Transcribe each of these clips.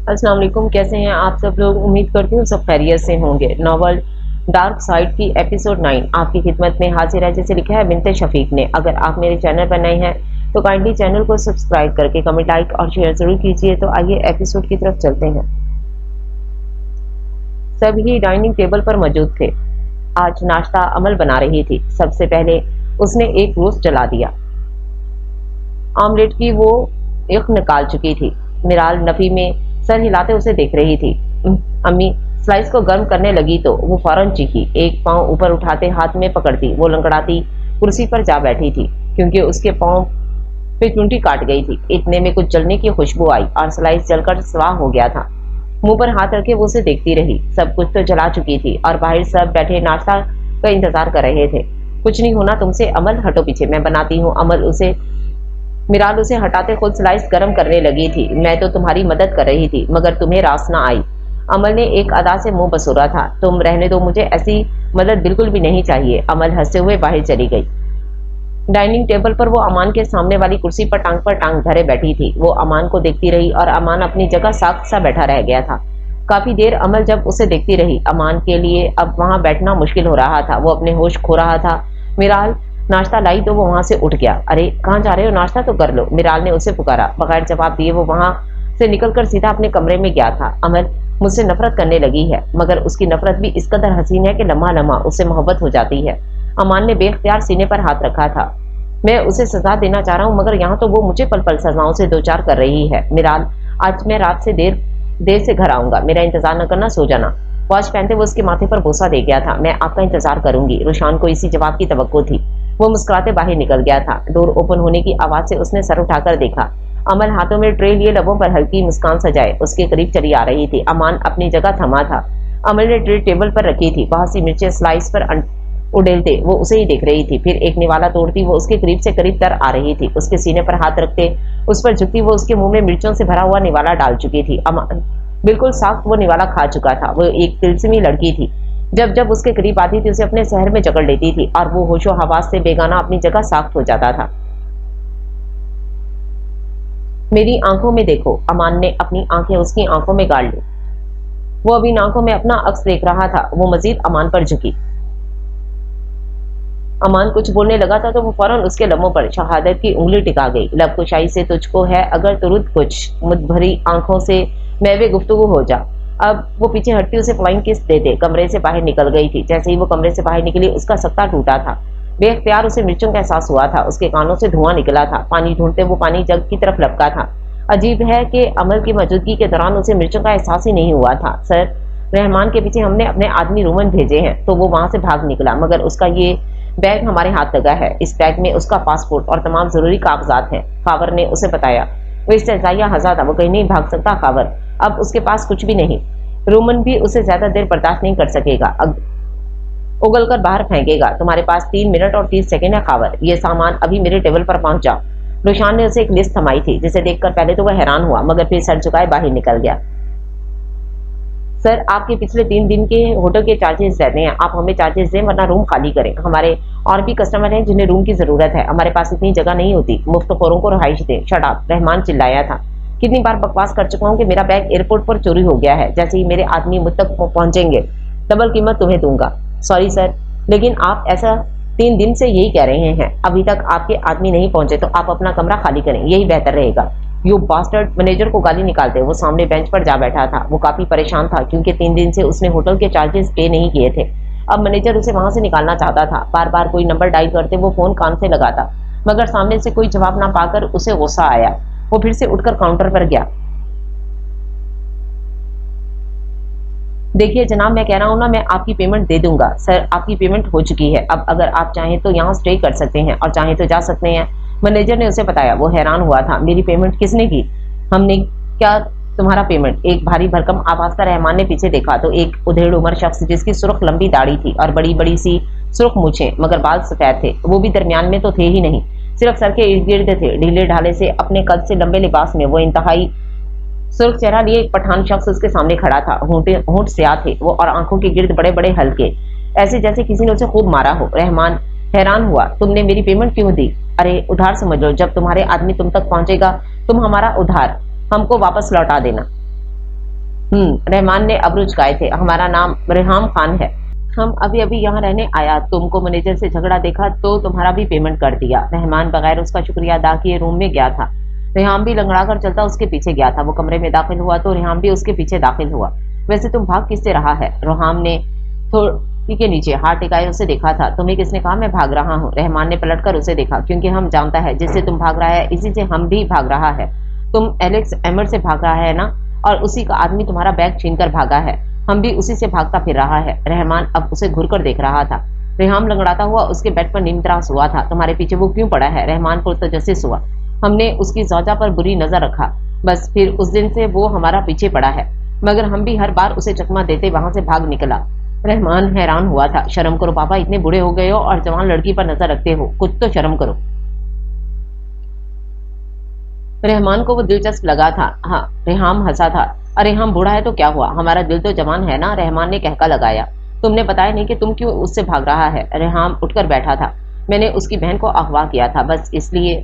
अस्सलाम वालेकुम। कैसे हैं आप सब लोग? उम्मीद करती हूँ सब खैरियत से होंगे। नॉवल डार्क साइड की एपिसोड 9 आपकी खिदमत में हाजिर है, जैसे लिखा है बिनते शफीक ने। अगर आप मेरे चैनल पर नए हैं तो काइंडली चैनल को सब्सक्राइब करके कमेंट, लाइक और शेयर जरूर कीजिए। तो आइए एपिसोड की तरफ चलते हैं। सभी डाइनिंग टेबल पर मौजूद थे। आज नाश्ता अमल बना रही थी। सबसे पहले उसने एक रोस्ट जला दिया। ऑमलेट की वो एक निकाल चुकी थी। मिराल नफी में सर हिलाते उसे देख रही थी। अम्मी स्लाइस को गर्म करने लगी तो वो फौरन चीखी। एक पांव ऊपर उठाते हाथ में पकड़ती वो लंगड़ाती कुर्सी पर जा बैठी थी, क्योंकि उसके पांव पे चुंटी काट गई थी। इतने में कुछ जलने की खुशबू आई और स्लाइस जलकर स्वाह हो गया था। मुंह पर हाथ रखे वो उसे देखती रही। सब कुछ तो जला चुकी थी और बाहर सब बैठे नाश्ता का इंतजार कर रहे थे। कुछ नहीं होना तुमसे अमल, हटो पीछे, मैं बनाती हूँ। मिराल उसे हटाते खुद स्लाइस गर्म करने लगी थी। मैं तो तुम्हारी मदद कर रही थी मगर तुम्हें रास ना आई। अमल ने एक अदा से मुंह बसोरा था। तुम रहने दो, मुझे ऐसी मदद बिल्कुल भी नहीं चाहिए। अमल हंसते हुए बाहर चली गई। डाइनिंग टेबल पर वो अमान के सामने वाली कुर्सी पर टांग धरे बैठी थी। वो अमान को देखती रही और अमान अपनी जगह साख्त सा बैठा रह गया था। काफी देर अमल जब उसे देखती रही। अमान के लिए अब वहां बैठना मुश्किल हो रहा था। वो अपने होश खो रहा था। मिराल नाश्ता लाई तो वो वहां से उठ गया। अरे कहाँ जा रहे हो? नाश्ता तो कर लो, मिराल ने उसे पुकारा। बगैर जवाब दिए वो वहां से निकलकर सीधा अपने कमरे में गया था। अमल मुझसे नफरत करने लगी है, मगर उसकी नफरत भी इस कदर हसीन है कि लम्हा लम्हा उससे मोहब्बत हो जाती है। अमान ने बेख्तियार सीने पर हाथ रखा था। मैं उसे सजा देना चाह रहा हूँ मगर यहाँ तो वो मुझे पल पल सजाओं से दो चार कर रही है। मिराल आज मैं रात से देर से घर आऊंगा, मेरा इंतजार न करना, सो जाना। वॉच पहनते वो उसके माथे पर बोसा दे गया था। मैं आपका इंतजार करूंगी। रुशान को इसी जवाब की तवक्को थी। वो मुस्कुराते बाहर निकल गया था। डोर ओपन होने की आवाज से उसने सर उठाकर देखा। अमल हाथों में ट्रे लिए लबों पर हल्की मुस्कान सजाए उसके करीब चली आ रही थी। अमान अपनी जगह थमा था। अमल ने ट्रे टेबल पर रखी थी। बहुत सी मिर्चें स्लाइस पर उड़ेलते वो उसे ही देख रही थी। फिर एक निवाला तोड़ती वो उसके करीब से करीब तर आ रही थी। उसके सीने पर हाथ रखते उस पर झुकती वो उसके मुंह में मिर्चों से भरा हुआ निवाला डाल चुकी थी। अमान बिल्कुल साफ वो निवाला खा चुका था। वो एक तिलस्मी लड़की थी। जब जब उसके करीब आती थी उसे अपने शहर में जकड़ लेती थी और वो होशो हवास से बेगाना अपनी जगह साख्त हो जाता था। मेरी आंखों में देखो। अमान ने अपनी आंखें उसकी आंखों में गाड़ ली। वो अभी इन आंखों में अपना अक्स देख रहा था। वो मजीद अमान पर झुकी। अमान कुछ बोलने लगा था तो वो फौरन उसके लबों पर शहादत की उंगली टिका गई। लब कुशाई से तुझको है अगर तुरुद कुछ, मुद्भरी आंखों से महवे गुफ्तगू हो जा। अब वो पीछे हटती उसे फ्लाइंग किस देते कमरे से बाहर निकल गई थी। जैसे ही वो कमरे से बाहर निकली उसका सत्ता टूटा था। बेख्तियार उसे मिर्चों का एहसास हुआ था। उसके कानों से धुआं निकला था। पानी ढूंढते वो पानी जग की तरफ लपका था। अजीब है कि अमल की मौजूदगी के दौरान उसे मिर्चों का एहसास ही नहीं हुआ था। सर, रहमान के पीछे हमने अपने आदमी रूमन भेजे हैं तो वो वहां से भाग निकला, मगर उसका ये बैग हमारे हाथ लगा है। इस बैग में उसका पासपोर्ट और तमाम जरूरी कागजात हैं, खावर ने उसे बताया। वो इससे जाया हजा था। वो कहीं नहीं भाग सकता खावर। अब उसके पास कुछ भी नहीं। रोमन भी उसे ज्यादा देर बर्दाश्त नहीं कर सकेगा। उगल कर बाहर फेंकेगा। तुम्हारे पास 3 मिनट और 30 सेकेंड है खावर। ये सामान अभी मेरे टेबल पर पहुंच जाओ। रोशान ने उसे एक लिस्ट थमाई थी जिसे देखकर पहले तो वह हैरान हुआ, मगर फिर सर झुकाए बाहर निकल गया। सर, आपके पिछले 3 दिन के होटल के चार्जेस रहते हैं। आप हमें चार्जेस दें वरना रूम खाली करें। हमारे और भी कस्टमर हैं जिन्हें रूम की जरूरत है। हमारे पास इतनी जगह नहीं होती। मुफ्तखोरों को रहाइश दें। शट अप, रहमान चिल्लाया था। कितनी बार बकवास कर चुका हूँ कि मेरा बैग एयरपोर्ट पर चोरी हो गया है। जैसे ही मेरे आदमी मुझ तक पहुंचेंगे डबल कीमत तुम्हें दूंगा। सॉरी सर, लेकिन आप ऐसा 3 दिन से यही कह रहे हैं। अभी तक आपके आदमी नहीं पहुंचे तो आप अपना कमरा खाली करें, यही बेहतर रहेगा। यू बास्टर्ड, मैनेजर को गाली निकालते वो सामने बेंच पर जा बैठा था। वो काफी परेशान था क्योंकि 3 दिन से उसने होटल के चार्जेस पे नहीं किए थे। अब मैनेजर उसे वहां से निकालना चाहता था। बार बार कोई नंबर डायल करते वो फोन कान से लगाता, मगर सामने से कोई जवाब ना पाकर उसे गुस्सा आया। वो फिर से उठकर काउंटर पर गया। देखिए जनाब, मैं कह रहा हूँ ना, मैं आपकी पेमेंट दे दूंगा। सर, आपकी पेमेंट हो चुकी है। अब अगर आप चाहें तो यहाँ स्टे कर सकते हैं और चाहें तो जा सकते हैं, मैनेजर ने उसे बताया। वो हैरान हुआ था। मेरी पेमेंट किसने की? हमने। क्या तुम्हारा पेमेंट? एक भारी भरकम आवाज का रहमान ने पीछे देखा तो एक उधेड़ उम्र शख्स जिसकी सुर्ख लंबी दाढ़ी थी और बड़ी बड़ी सी सुर्ख मूछें, मगर बाल सफेद थे। वो भी दरमियान में तो थे ही नहीं, सिर्फ सर के इर्द गिर्द थे। ढीले ढाले से अपने कद से लंबे लिबास में वो इंतहाई सुर्ख चेहरा लिए एक पठान शख्स उसके सामने खड़ा था। होंठ स्याह थे वो और आंखों के गिर्द बड़े बड़े हल्के, ऐसे जैसे किसी ने उसे खूब मारा हो। रहमान हैरान हुआ। तुमने मेरी पेमेंट क्यों दी? अरे उधार समझ लो। जब तुम्हारे आदमी तुम तक पहुंचेगा तुम हमारा उधार हमको वापस लौटा देना। रहमान ने अब्रू झुकाए थे। हमारा नाम रेहाम खान है। हम अभी अभी यहाँ रहने आया, तुमको मैनेजर से झगड़ा देखा तो तुम्हारा भी पेमेंट कर दिया। रहमान बगैर उसका शुक्रिया अदा किए रूम में गया था। रेहाम भी लंगड़ा कर चलता उसके पीछे गया था। वो कमरे में दाखिल हुआ तो रेहाम भी उसके पीछे दाखिल हुआ। वैसे तुम भाग किससे रहा है? रेहाम ने थोड़ी के नीचे हाथ टिकाए उसे देखा था। तुम्हें किसने कहा मैं भाग रहा हूँ? रहमान ने पलट कर उसे देखा। क्योंकि हम जानता है जिससे तुम भाग रहा है इसी से हम भी भाग रहा है। तुम एलेक्स एमर से भाग रहा है ना? और उसी का आदमी तुम्हारा बैग छीन कर भागा है। हम भी उसी से भागता फिर रहा है। रहमान अब उसे घूर कर देख रहा था। रेहाम लंगड़ाता हुआ उसके बेड पर नीमतरास हुआ था। तुम्हारे पीछे वो क्यों पड़ा है? रहमान पुरतजस्सिस हुआ। हमने उसकी ज़ौजा पर बुरी नजर रखा, बस फिर उस दिन से वो हमारा पीछे पड़ा है। मगर हम भी हर बार उसे चकमा देते वहां से भाग निकला। रहमान हैरान हुआ था। शर्म करो पापा, इतने बूढ़े हो गए हो और जवान लड़की पर नजर रखते हो, कुछ तो शर्म करो। रहमान को वो दिलचस्प लगा था। हाँ, रेहाम हंसा था। अरे हम बूढ़ा है तो क्या हुआ, हमारा दिल तो जवान है ना? रहमान ने कहका लगाया। तुमने बताया नहीं कि तुम क्यों उससे भाग रहा है? रेहाम उठकर बैठा था। मैंने उसकी बहन को अगवा किया था, बस इसलिए।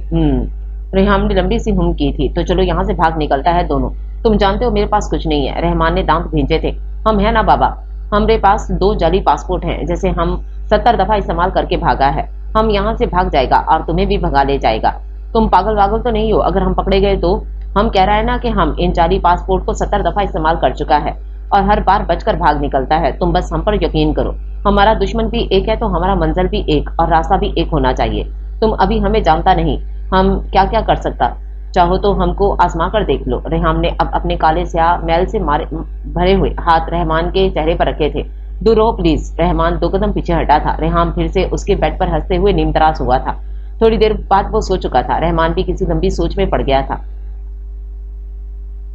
रेहाम ने लंबी सी हुम की थी। तो चलो यहाँ से भाग निकलता है दोनों। तुम जानते हो मेरे पास कुछ नहीं है। रहमान ने दांत भींचे थे। हम है ना बाबा, हमारे पास 2 जाली पासपोर्ट हैं जैसे हम 70 दफा इस्तेमाल करके भागा है। हम यहाँ से भाग जाएगा और तुम्हें भी भगा ले जाएगा। तुम पागल वागल तो नहीं हो? अगर हम पकड़े गए तो? हम कह रहा है ना कि हम इन जाली पासपोर्ट को 70 दफा इस्तेमाल कर चुका है और हर बार बचकर भाग निकलता है। तुम बस हम पर यकीन करो। हमारा दुश्मन भी एक है तो हमारा मंजिल भी एक और रास्ता भी एक होना चाहिए। तुम अभी हमें जानता नहीं, हम क्या क्या कर सकता। चाहो तो हमको आजमा कर देख लो। रेहाम ने अब अपने काले स्याह मैल से भरे हुए हाथ रहमान के चेहरे पर रखे थे। दूर रहो प्लीज। रहमान 2 कदम पीछे हटा था। रेहाम फिर से उसके बेड पर हंसते हुए नीमतरास हुआ था। थोड़ी देर बाद वो सो चुका था। रहमान भी किसी लंबी सोच में पड़ गया था।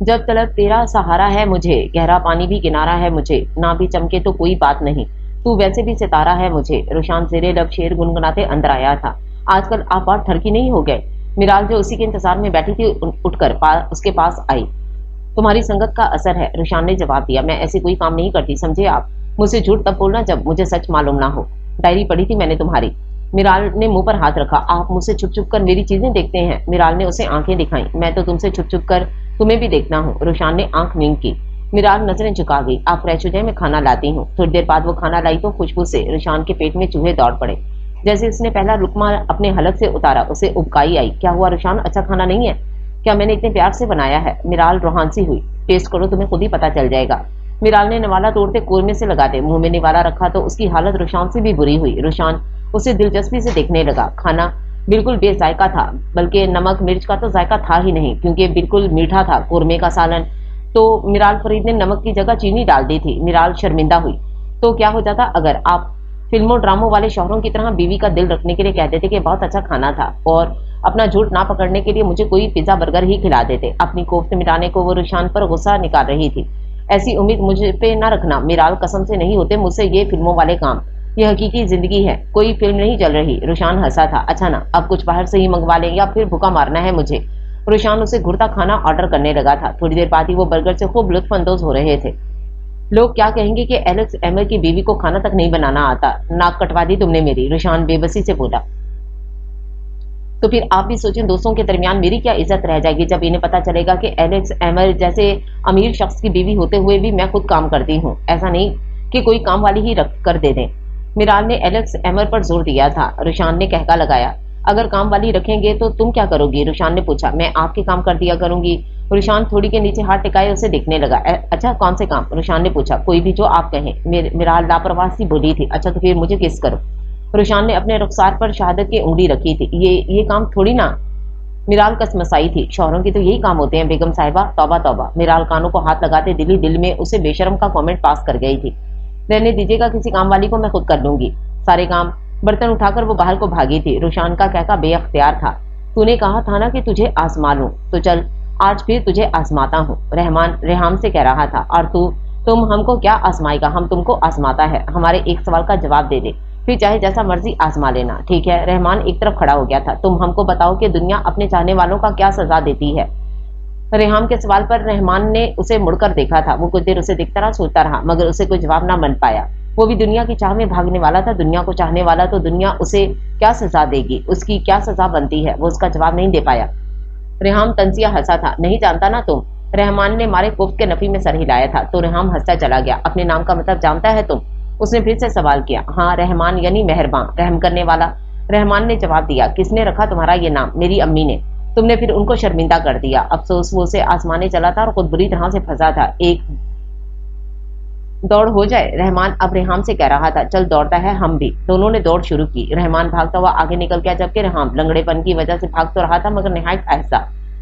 जब तलक तेरा सहारा है मुझे, गहरा पानी भी किनारा है मुझे, ना भी चमके तो कोई बात नहीं, तू वैसे भी सितारा है मुझे। रोशान जेरे लब शेर गुनगुनाते अंदर आया था। आजकल आप बहुत ठरकी नहीं हो गए? मिराल जो उसी के इंतजार में बैठी थी उठकर उसके पास आई। तुम्हारी संगत का असर है, रोशान ने जवाब दिया। मैं ऐसे कोई काम नहीं करती, समझे आप? मुझसे झूठ तब बोलना जब मुझे सच मालूम ना हो। डायरी पढ़ी थी मैंने तुम्हारी। मिराल ने मुंह पर हाथ रखा। आप मुझसे छुप छुप कर मेरी चीजें देखते हैं? मिराल ने उसे आंखें दिखाई। मैं तो तुमसे छुप छुप कर तुम्हें भी देखना हूँ। रोशान ने आंख नींद की। मिराल नजरें झुका गई। आप फ्रेश हो जाए, मैं खाना लाती हूँ। थोड़ी देर बाद वो खाना लाई तो खुशबू से रोशान के पेट में चूहे दौड़ पड़े। जैसे उसने पहला लुकमा अपने हलक से उतारा उसे उबकाई आई। क्या हुआ रोशान, अच्छा खाना नहीं है क्या? मैंने इतने प्यार से बनाया है। मिराल रोहानसी हुई। टेस्ट करो, तुम्हें खुद ही पता चल जाएगा। मिराल ने निवाला तोड़ते कोरमे से लगाते मुंह में निवाला रखा तो उसकी हालत रोशान से भी बुरी हुई। रोशान उसे दिलचस्पी से देखने लगा। खाना बिल्कुल बेजायका था, बल्कि नमक मिर्च का तो जायका था ही नहीं, क्योंकि बिल्कुल मीठा था कोरमे का सालन। तो मिराल फरीद ने नमक की जगह चीनी डाल दी थी। मिराल शर्मिंदा हुई। तो क्या हो जाता अगर आप फिल्मों ड्रामों वाले शौहरों की तरह बीवी का दिल रखने के लिए कहते थे कि बहुत अच्छा खाना था और अपना झूठ ना पकड़ने के लिए मुझे कोई पिज्जा बर्गर ही खिला देते। अपनी कोफ्त मिटाने को वो रुशान पर गुस्सा निकाल रही थी। ऐसी उम्मीद मुझे पे ना रखना मिराल, कसम से नहीं होते मुझसे ये फिल्मों वाले काम। ये हकीकी जिंदगी है, कोई फिल्म नहीं चल रही। रुशान हंसा था। अच्छा ना, अब कुछ बाहर से ही मंगवा लें या फिर भूखा मारना है मुझे? रुशान उसे घुरता खाना ऑर्डर करने लगा था। थोड़ी देर बाद ही वो बर्गर से खूब लुत्फअंदोज हो रहे थे। लोग क्या कहेंगे कि एलेक्स एमर की बीवी को खाना तक नहीं बनाना आता। नाक कटवा दी तुमने मेरी, रुशान बेबसी से बोला। तो फिर आप भी सोचें दोस्तों के दरमियान मेरी क्या इज्जत रह जाएगी जब इन्हें पता चलेगा कि एलेक्स एमर जैसे अमीर शख्स की बीवी होते हुए भी मैं खुद काम करती हूँ। ऐसा नहीं कि कोई काम वाली ही रख कर दे दें। मिराल ने एलेक्स एमर पर जोर दिया था। रुशान ने कहका लगाया। अगर काम वाली रखेंगे तो तुम क्या करोगी? रुशान ने पूछा। मैं आपके काम कर दिया करूंगी। रुशान थोड़ी के नीचे हाथ टिकाए उसे देखने लगा। अच्छा कौन से काम? रुशान ने पूछा। कोई भी जो आप कहें। मिराल लापरवाह सी बोली थी। अच्छा तो फिर मुझे किस करो? रुशान ने अपने रुखसार पर शहादत की उंगली रखी थी। ये काम थोड़ी ना। मिराल कसमसाई थी। शौहरों के तो यही काम होते हैं बेगम साहिबा, तौबा तौबा। मिराल कानों को हाथ लगाते दिल ही दिल में उसे बेशर्म का कमेंट पास कर गई थी। रहने दीजिएगा, किसी काम वाली को मैं खुद कर लूंगी सारे काम। बर्तन उठाकर वो बाहर को भागी थी। रुशान का कहका बेअख्तियार था। तूने कहा था ना कि तुझे आजमा लूं, तो चल आज फिर तुझे आजमाता हूँ। रहमान रेहाम से कह रहा था। और तुम हमको क्या आजमाएगा? हम तुमको आजमाता है। हमारे एक सवाल का जवाब दे दे, फिर चाहे जैसा मर्जी आजमा लेना, ठीक है? रहमान एक तरफ खड़ा हो गया था। तुम हमको बताओ कि दुनिया अपने चाहने वालों का क्या सजा देती है? रेहाम के सवाल पर रहमान ने उसे मुड़कर देखा था। वो कुछ देर उसे देखता रहा, सोचता रहा, मगर उसे कोई जवाब ना बन पाया। वो भी दुनिया की चाह में भागने वाला था, दुनिया को चाहने वाला, तो दुनिया उसे क्या सजा देगी, उसकी क्या सजा बनती है, वो उसका जवाब नहीं दे पाया। रेहाम तंसिया हंसा था। नहीं जानता ना तुम? रहमान ने मारे कोफ्त के नफी में सर हिलाया था तो रेहाम हंसता चला गया। अपने नाम का मतलब जानता है तुम? उसने फिर से सवाल किया। हाँ, रहमान यानी मेहरबान, रहम करने वाला। रहमान ने जवाब दिया। किसने रखा तुम्हारा ये नाम? मेरी अम्मी ने। तुमने फिर उनको शर्मिंदा कर दिया। अफसोस वो उसे आजमाने चला था और खुद बुरी तरह से फंसा था। एक दौड़ हो जाए, रहमान अब रेहाम से कह रहा था। चल दौड़ता है, हम भी। दोनों ने दौड़ शुरू की। रहमान भागता हुआ आगे निकल गया जबकि रेहाम लंगड़ेपन की वजह से भाग तो रहा था मगर निहायत आहिस्ता।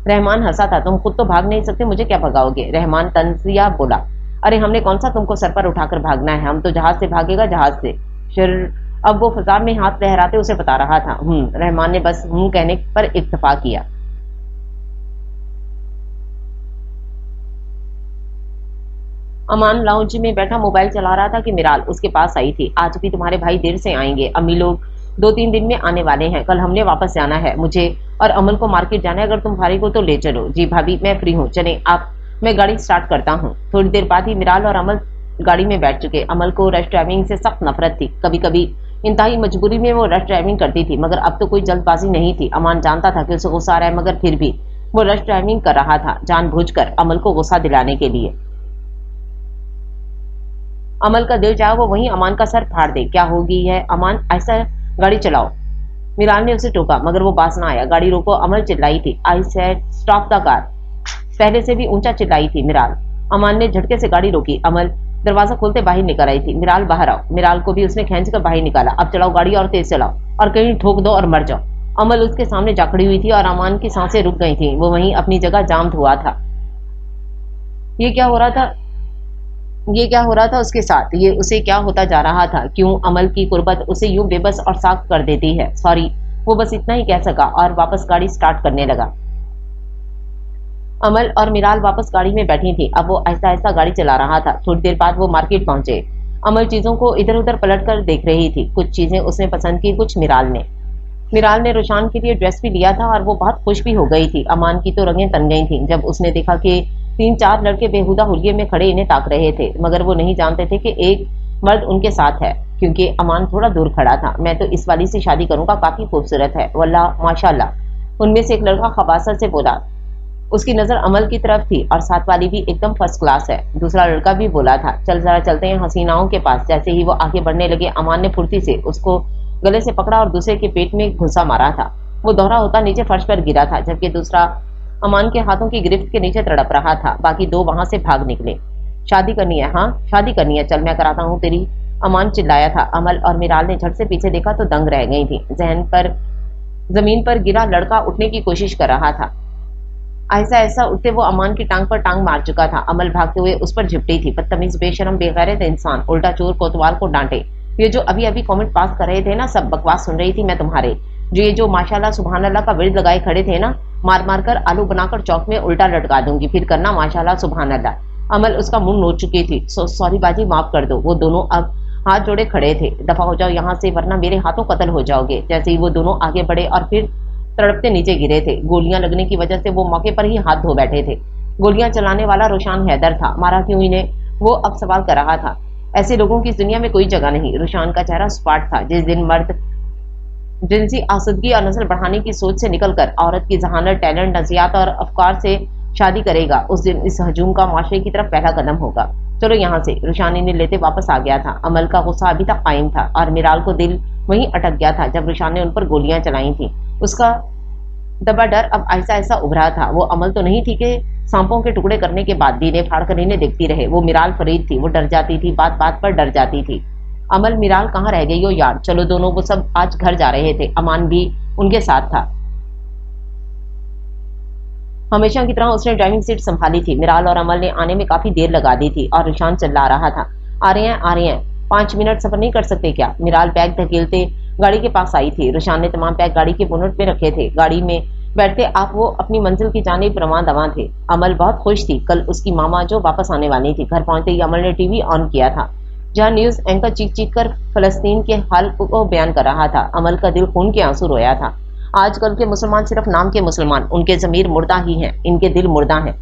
रहमान हंसा था। तुम खुद तो भाग नहीं सकते, मुझे क्या भगाओगे? रहमान तंजिया बोला। अरे हमने कौन सा तुमको सर पर उठाकर भागना है? हम तो जहाज से भागेगा, जहाज से। फिर अब वो फजा में हाथ लहराते उसे बता रहा था। रहमान ने बस कहने पर इत्तफा किया। अमान लाउंज में बैठा मोबाइल चला रहा था कि मिराल उसके पास आई थी। आज भी तुम्हारे भाई देर से आएंगे, अम्मी लोग 2-3 दिन में आने वाले हैं। कल हमने वापस जाना है, मुझे और अमल को मार्केट जाना है। अगर तुम फारिग हो तो ले चलो। जी भाभी, मैं फ्री हूँ, चले आप। मैं गाड़ी स्टार्ट करता हूँ। थोड़ी देर बाद ही मिराल और अमल गाड़ी में बैठ चुके। अमल को रश ड्राइविंग से सख्त नफरत थी। कभी कभी इंतहाई मजबूरी में वो रश ड्राइविंग करती थी मगर अब तो कोई जल्दबाजी नहीं थी। अमान जानता था कि उसे गुस्सा आ रहा है मगर फिर भी वो रश ड्राइविंग कर रहा था जानबूझकर अमल को गुस्सा दिलाने के लिए। अमल का दिल चाहा वो वहीं अमान का सर फाड़ दे। क्या हो गई है अमान, ऐसा गाड़ी चलाओ। मिराल ने उसे टोका मगर वो बास ना आया। गाड़ी रोको, अमल चिल्लाई थी। I said stop the car. पहले से भी ऊंचा चिल्लाई थी मिराल। अमान ने झटके से गाड़ी रोकी। अमल दरवाजा खोलते बाहर निकल आई थी। मिराल बाहर आओ। मिराल को भी उसने खींच कर बाहर निकाला। अब चलाओ गाड़ी और तेज चलाओ और कहीं ठोक दो और मर जाओ। अमल उसके सामने जा खड़ी हुई थी और अमान की सांसें रुक गई थी। वो वहीं अपनी जगह जाम हुआ था। ये क्या हो रहा था? ये क्या हो रहा था उसके साथ? ये उसे क्या होता जा रहा था? क्यों अमल की कुर्बत उसे यूं बेबस और साख कर देती है? सॉरी, वो बस इतना ही कह सका और वापस गाड़ी स्टार्ट करने लगा। अमल और मिराल वापस गाड़ी में बैठी थी। अब वो ऐसा ऐसा गाड़ी चला रहा था। थोड़ी देर बाद वो मार्केट पहुंचे। अमल चीजों को इधर उधर पलट कर देख रही थी। कुछ चीजें उसने पसंद की, कुछ मिराल ने रोशान के लिए ड्रेस भी लिया था और वो बहुत खुश भी हो गई थी। अमान की तो रंगें तन गई थी जब उसने देखा कि 3-4 लड़के बेहुदा हुलिये में खड़े इन्हें ताक रहे थे मगर वो नहीं जानते थे कि एक मर्द उनके साथ है क्योंकि अमान थोड़ा दूर खड़ा था। मैं तो इस वाली से शादी करूंगा, काफी खूबसूरत है, वल्लाह माशाल्लाह। उनमें से एक लड़का खबासत से बोला। उसकी नजर अमल की तरफ थी और साथ वाली भी एकदम फर्स्ट क्लास है। दूसरा लड़का भी बोला था। चल जरा चलते हैं हसीनाओं के पास। जैसे ही वो आगे बढ़ने लगे अमान ने फुर्ती से उसको गले से पकड़ा और दूसरे के पेट में घुसा मारा था। वो दोहरा होता नीचे फर्श पर गिरा था जबकि दूसरा अमान के हाथों की गिरफ्त के नीचे तड़प रहा था। बाकी 2 वहां से भाग निकले। शादी करनी है? हाँ शादी करनी है, चल मैं कराता हूँ तेरी। अमान चिल्लाया था। अमल और मिराल ने झट से पीछे देखा तो दंग रह गई थी। जमीन पर गिरा लड़का उठने की कोशिश कर रहा था। ऐसा ऐसा उठते वो अमान की टांग पर टांग मार चुका था। अमल भागते हुए उस पर झपटी थी। बदतमीज, बेशरम, बेगैरत इंसान, उल्टा चोर कोतवाल को डांटे। ये जो अभी अभी कमेंट पास कर रहे थे ना, सब बकवास सुन रही थी मैं तुम्हारे। जो माशाल्लाह सुभान अल्लाह का विर्द लगाए खड़े थे ना, मार मार कर आलू बनाकर चौक में उल्टा लटका दूंगी, फिर करना माशाल्लाह सुभान अल्लाह। अमल उसका मुंह नोच चुकी थी। सॉरी बाजी, माफ कर दो। वो दोनों अब हाथ जोड़े खड़े थे। दफा हो जाओ यहाँ से वरना मेरे हाथों कत्ल हो जाओगे। जैसे ही वो दोनों आगे बढ़े और फिर तड़पते नीचे गिरे थे। गोलियां लगने की वजह से वो मौके पर ही हाथ धो बैठे थे। गोलियां चलाने वाला रोशान हैदर था। मारा क्यों इन्हें, वो अब सवाल कर रहा था। ऐसे लोगों की इस दुनिया में कोई जगह नहीं। रोशान का चेहरा स्पाट था। जिस दिन मर्द जिनसी आसुदगी और नस्ल बढ़ाने की सोच से निकलकर औरत की जहानत, टैलेंट, नजियात और अफकार से शादी करेगा, उस दिन इस हजूम का माशरे की तरफ पहला कदम होगा। चलो यहाँ से। रोशानी ने लेते वापस आ गया था। अमल का गुस्सा अभी तक कायम था और मिराल को दिल वहीं अटक गया था जब रोशान ने उन पर गोलियां चलाई थी। उसका दबा डर अब ऐसा ऐसा उभरा था। वो अमल तो नहीं थी कि सांपों के टुकड़े करने के बाद दीने फाड़ कर इन्हें देखती रहे। वो मिराल फरीद थी। वो डर जाती थी, बात बात पर डर जाती थी। अमल, मिराल कहाँ रह गई हो यार? चलो दोनों वो सब आज घर जा रहे थे। अमान भी उनके साथ था। हमेशा की तरह उसने ड्राइविंग सीट संभाली थी। मिराल और अमल ने आने में काफी देर लगा दी थी और रुशान चिल्ला रहा था, आ रहे हैं, आ रहे हैं, 5 मिनट सफर नहीं कर सकते क्या? मिराल बैग धकेलते गाड़ी के पास आई थी। रुशान ने तमाम बैग गाड़ी के बोनट पे रखे थे। गाड़ी में बैठते आप वो अपनी मंजिल की जानिब रवां दवां थे। अमल बहुत खुश थी। कल उसकी मामा जो वापस आने वाली थी। घर पहुंचते ही अमल ने टीवी ऑन किया था जहां न्यूज एंकर चीख चीख कर फलस्तीन के हाल को बयान कर रहा था। अमल का दिल खून के आंसू रोया था। आजकल के मुसलमान सिर्फ नाम के मुसलमान, उनके जमीर मुर्दा ही हैं, इनके दिल मुर्दा हैं।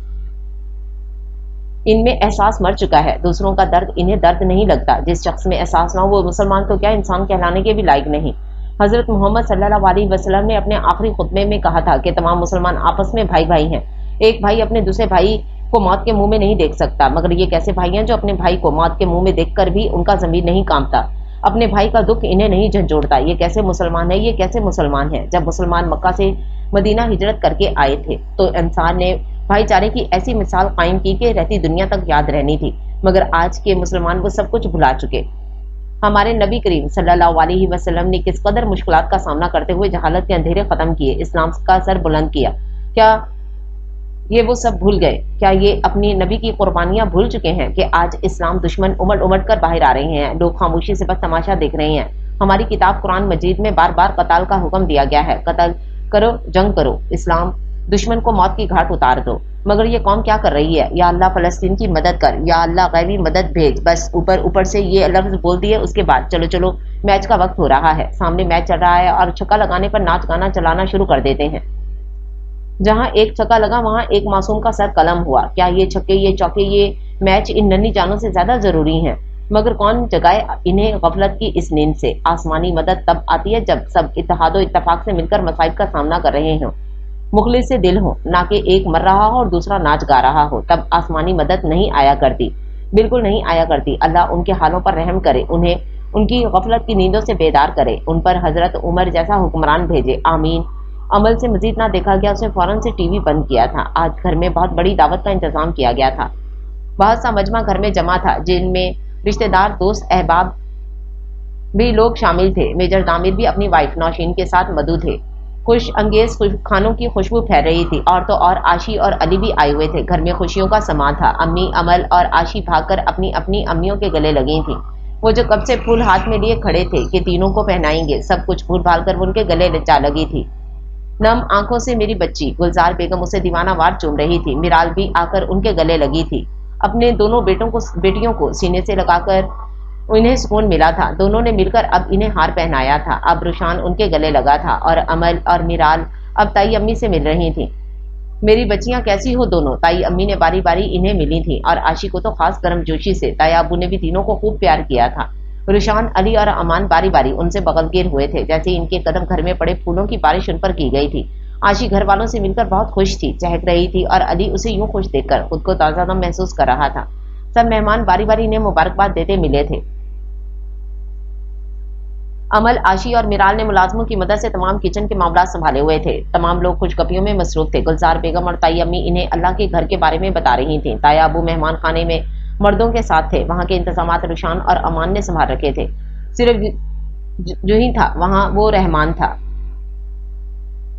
इनमें एहसास मर चुका है। दूसरों का दर्द इन्हें दर्द नहीं लगता। जिस शख्स में एहसास ना हो वो मुसलमान तो क्या इंसान कहलाने के भी लायक नहीं। हजरत मोहम्मद सल्लल्लाहु अलैहि वसल्लम ने अपने आखिरी खुतबे में कहा था कि तमाम मुसलमान आपस में भाई भाई हैं। एक भाई अपने दूसरे भाई को मौत के मुंह में नहीं देख सकता, मगर ये कैसे भाई हैं जो अपने भाई को मौत के मुंह में देखकर भी उनका ज़मीर नहीं कांपता, अपने भाई का दुख इन्हें नहीं झंझोड़ता। ये कैसे मुसलमान है, ये कैसे मुसलमान है। जब मुसलमान मक्का से मदीना हिजरत करके आए थे तो इंसान ने भाईचारे की ऐसी मिसाल कायम की कि रहती दुनिया तक याद रहनी थी, मगर आज के मुसलमान वो सब कुछ भुला चुके। हमारे नबी करीम सल्लल्लाहु अलैहि वसल्लम ने किस कदर मुश्किलात का सामना करते हुए जहालत के अंधेरे खत्म किए, इस्लाम का सर बुलंद किया। क्या ये वो सब भूल गए? क्या ये अपनी नबी की कुर्बानियां भूल चुके हैं कि आज इस्लाम दुश्मन उमड़ उमड़ कर बाहर आ रहे हैं, लोग खामोशी से बस तमाशा देख रहे हैं। हमारी किताब कुरान मजीद में बार बार कत्ल का हुक्म दिया गया है, कत्ल करो, जंग करो, इस्लाम दुश्मन को मौत की घाट उतार दो। मगर ये कौम क्या कर रही है? या अल्लाह फलस्तीन की मदद कर, या अल्लाह गैबी मदद भेज। बस ऊपर ऊपर से ये लफ्ज बोल दिए, उसके बाद चलो चलो मैच का वक्त हो रहा है, सामने मैच चल रहा है और छक्का लगाने पर नाच गाना चलाना शुरू कर देते हैं। जहां एक छक्का लगा वहां एक मासूम का सर कलम हुआ। क्या ये छक्के, ये चौके, ये मैच इन नन्ही जानों से ज्यादा जरूरी हैं? मगर कौन जगाए इन्हें गफलत की इस नींद से। आसमानी मदद तब आती है जब सब इत्तेहादो इत्तफाक से मिलकर मसाइब का सामना कर रहे हों, मुखलिस से दिल हो, ना कि एक मर रहा हो और दूसरा नाच गा रहा हो। तब आसमानी मदद नहीं आया करती, बिल्कुल नहीं आया करती। अल्लाह उनके हालों पर रहम करे, उन्हें उनकी गफलत की नींदों से बेदार करे, उन पर हजरत उमर जैसा हुक्मरान भेजे, आमीन। अमल से मजीद ना देखा गया, उसने फौरन से टीवी बंद किया था। आज घर में बहुत बड़ी दावत का इंतजाम किया गया था। बहुत सा मजमा घर में जमा था, जिनमें रिश्तेदार, दोस्त, अहबाब भी लोग शामिल थे। मेजर दामिर भी अपनी वाइफ नौशीन के साथ मधु थे। खुश अंगेज खानों की खुशबू फैल रही थी। और तो और आशी और अली भी आए हुए थे। घर में खुशियों का समा था। अम्मी, अमल और आशी भागकर अपनी अपनी अम्मियों के गले लगी थी। वो जो कब से फूल हाथ में लिए खड़े थे कि तीनों को पहनाएंगे, सब कुछ भूल भाल कर उनके गले जा लगी थी। नम आंखों से मेरी बच्ची गुलजार बेगम उसे दीवाना वार चूम रही थी। मिराल भी आकर उनके गले लगी थी। अपने दोनों बेटियों को सीने से लगाकर उन्हें सुकून मिला था। दोनों ने मिलकर अब इन्हें हार पहनाया था। अब रुशान उनके गले लगा था और अमल और मिराल अब ताई अम्मी से मिल रही थी। मेरी बच्चियां कैसी हो दोनों? ताई अम्मी ने बारी बारी इन्हें मिली थी और आशी को तो खास गर्मजोशी से। ताया अबू ने भी तीनों को खूब प्यार किया था। रुशान, अली और अमान बारी बारी उनसे बगलगीर हुए थे, जैसे इनके कदम घर में पड़े फूलों की बारिश उन पर की गई थी। आशी घर वालों से मिलकर बहुत खुश थी, चहक रही थी और अली उसे यूं खुश देखकर खुद को ताजा दम महसूस कर रहा था। सब मेहमान बारी बारी इन्हें मुबारकबाद देते मिले थे। अमल, आशी और मिराल ने मुलाजमों की मदद से तमाम किचन के मामला संभाले हुए थे। तमाम लोग खुशगपियों में मसरूफ थे। गुलजार बेगम और ताई अम्मी इन्हें अल्लाह के घर के बारे में बता रही थी। ताया अबू मेहमान खाने में मर्दों के साथ थे। वहां के इंतजामात रुशान और अमान ने संभाल रखे थे। सिर्फ जो ही था वहां वो रहमान था,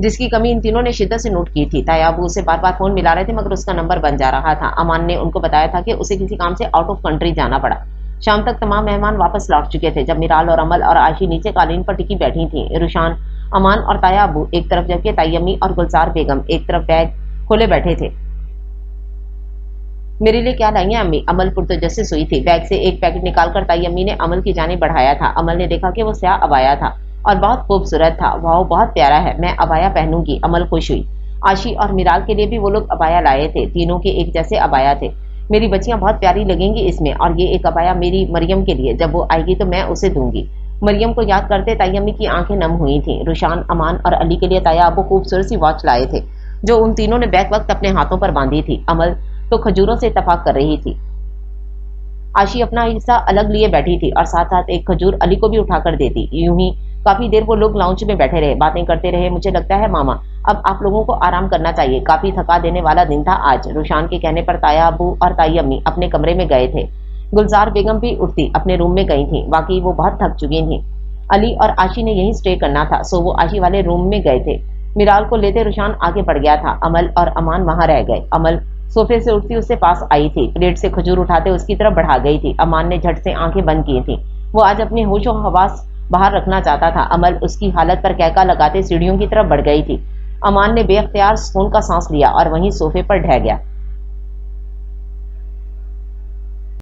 जिसकी कमी इन तीनों ने शिद्दत से नोट की थी। ताया अबू उसे बार बार फोन मिला रहे थे, मगर उसका नंबर बन जा रहा था। अमान ने उनको बताया था कि उसे किसी काम से आउट ऑफ कंट्री जाना पड़ा। शाम तक तमाम मेहमान वापस लौट चुके थे। जब मिराल और अमल और आशी नीचे कालीन पर टिकी बैठी थी, रुशान, अमान और ताया अबू एक तरफ, जबकि ताई अम्मी और गुलजार बेगम एक तरफ बैग खोले बैठे थे। मेरे लिए क्या लाई हैं अम्मी? अमल पुरतजस्सिस हुई थी। बैग से एक पैकेट निकालकर ताई अम्मी ने अमल की जानिब बढ़ाया था। अमल ने देखा कि वो स्याह अबाया था और बहुत खूबसूरत था। वाह, बहुत प्यारा है, मैं अबाया पहनूंगी। अमल खुश हुई। आशी और मिराल के लिए भी वो लोग अबाया लाए थे। तीनों के एक जैसे अबाया थे। मेरी बच्चियां बहुत प्यारी लगेंगी इसमें, और ये एक अबाया मेरी मरियम के लिए, जब वो आएगी तो मैं उसे दूंगी। मरियम को याद करते ताई अम्मी की आंखें नम हुई थी। रुशान, अमान और अली के लिए ताया अबू खूबसूरत सी वॉच लाए थे, जो उन तीनों ने बैक वक्त अपने हाथों पर बांधी थी। अमल तो खजूरों से इत्तफाक कर रही थी। आशी अपना हिस्सा अलग लिए बैठी थी और साथ साथ एक खजूर अली को भी उठाकर देती। यूं ही काफी देर वो लोग लाउंज में बैठे रहे, बातें करते रहे। मुझे लगता है मामा, अब आप लोगों को आराम करना चाहिए, काफी थका देने वाला दिन था आज। रुशान के कहने पर ताया अबू और ताई अम्मी अपने कमरे में गए थे। गुलजार बेगम भी उठती अपने रूम में गई थी। वाकई वो बहुत थक चुकी थी। अली और आशी ने यहीं स्टे करना था, सो वो आशी वाले रूम में गए थे। मिराल को लेते रुशान आगे बढ़ गया था। अमल और अमान वहां रह गए। अमल सोफे से उठती उससे पास आई थी, प्लेट से खजूर उठाते उसकी तरफ बढ़ा गई थी। अमान ने झट से आंखें बंद की थी। वो आज अपने होश और हवास बाहर रखना चाहता था। अमल उसकी हालत पर कहका लगाते सीढ़ियों की तरफ बढ़ गई थी। अमान ने बेख्तियार सुकून का सांस लिया और वहीं सोफे पर ढह गया।